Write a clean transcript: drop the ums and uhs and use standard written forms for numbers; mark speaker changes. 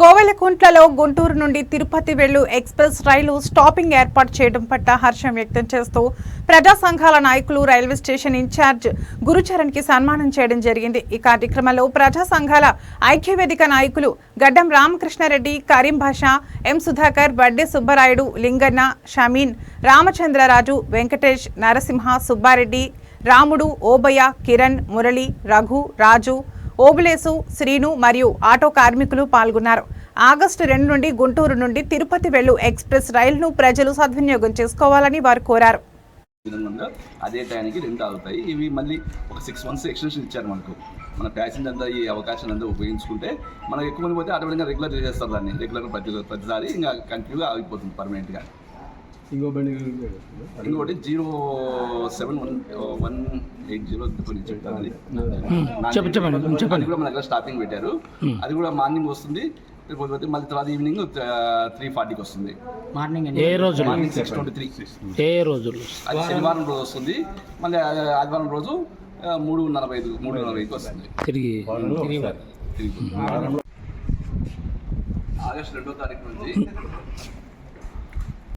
Speaker 1: కోవెలకుంట్లలో గుంటూరు నుండి తిరుపతి వెళ్ళు ఎక్స్ప్రెస్ రైలు స్టాపింగ్ ఏర్పాటు చేయడం పట్ల హర్షం వ్యక్తం చేస్తూ ప్రజా సంఘాల నాయకులు రైల్వే స్టేషన్ ఇన్ఛార్జ్ గురుచరణ్ కి సన్మానం చేయడం జరిగింది. ఈ కార్యక్రమంలో ప్రజా సంఘాల ఐక్యవేదిక నాయకులు గడ్డం రామకృష్ణారెడ్డి, కరీం భాషా, ఎం సుధాకర్, వడ్డే సుబ్బరాయుడు, లింగన్న, షమీన్, రామచంద్రరాజు, వెంకటేష్, నరసింహ, సుబ్బారెడ్డి, రాముడు, ఓబయ్య, కిరణ్, మురళి, రఘు, రాజు, ఓబులేసు, శ్రీను మరియు ఆటో కార్మికులు పాల్గొన్నారు. ఆగస్టు 2 నుండి గుంటూరు నుండి తిరుపతి వెళ్ళు ఎక్స్ప్రెస్ రైలును ప్రజలు సద్వినియోగం చేసుకోవాలని వారు కోరారు.
Speaker 2: అదే టైంకి రెండు ఆగుతాయి. ఇవి మళ్ళీ ఒక 6 months ఎక్స్టెన్షన్ ఇచ్చారు మనకు. మన ప్యాసింజర్ అంతా ఈ అవకాశాన్ని అంతా ఉపయోగించుకుంటే మనకు ఎక్కువ మంది పోతే ఆటోమేటిక్గా రెగ్యులర్ చేసేస్తారు దాన్ని. రెగ్యులర్ ప్రతిసారి ఇంకా కంటిన్యూగా ఆగిపోతుంది పర్మనెంట్గా. ఇంకోటి 07180 చెప్పండి కూడా మన దగ్గర స్టాపింగ్ పెట్టారు. అది కూడా మార్నింగ్ వస్తుంది, మళ్ళీ తర్వాత ఈవినింగ్ 3:40కి వస్తుంది. మార్నింగ్ 6:23 అది శనివారం రోజు వస్తుంది. మళ్ళీ ఆదివారం రోజు 3:45కి వస్తుంది. తిరిగి ఆగస్టు 2వ తారీఖు నుంచి